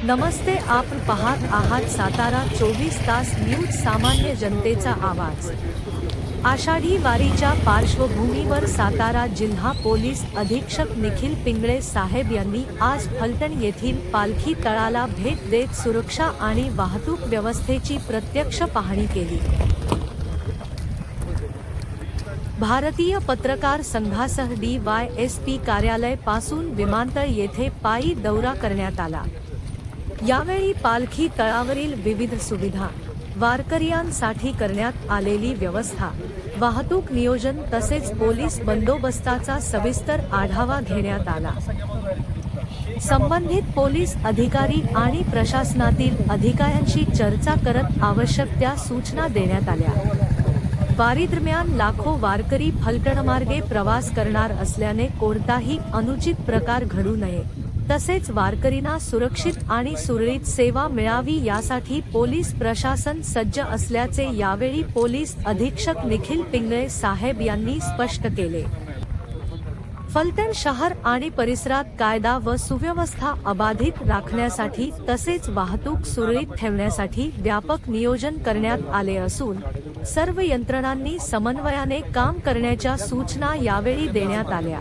नमस्ते, आपण पाहत आहात सातारा 24 तास न्यूज, सामान्य जनतेचा आवाज। आषाढी वारीच्या पार्श्वभूमीवर सातारा जिल्हा पोलीस अधीक्षक निखिल पिंगळे साहेब यांनी आज फलटण येथील पालखी तळाला भेट देत सुरक्षा आणि वाहतूक व्यवस्थेची प्रत्यक्ष पाहणी केली। भारतीय पत्रकार संघासह DYSP कार्यालय पासून विमानतळ येथे पायी दौरा करण्यात आला। यावेळी पालखी तळावरील विविध सुविधा, वारकऱ्यांसाठी करण्यात आलेली व्यवस्था, वाहतूक नियोजन तसेच पोलीस बंदोबस्ताचा सविस्तर आढावा घेण्यात आला। संबंधित पोलीस अधिकारी आणि प्रशासनातील अधिकाऱ्यांशी चर्चा करत आवश्यक त्या सूचना देण्यात आल्या। वारीदरम्यान लाखो वारकरी फलटणमार्गे प्रवास करणार असल्याने कोणताही अनुचित प्रकार घडू नये, तसेच वारकरींना सुरक्षित आणि सुरळीत सेवा मिळावी यासाठी पोलीस प्रशासन सज्ज असल्याचे यावेळी पोलीस अधीक्षक निखिल पिंगळे साहेब यांनी स्पष्ट केले। फलटण शहर आणि परिसरात कायदा व सुव्यवस्था अबाधित राखण्यासाठी तसेच वाहतूक सुरळीत ठेवण्यासाठी व्यापक नियोजन करण्यात आले असून सर्व यंत्रणांनी समन्वयाने काम करण्याच्या सूचना यावेळी देण्यात आल्या।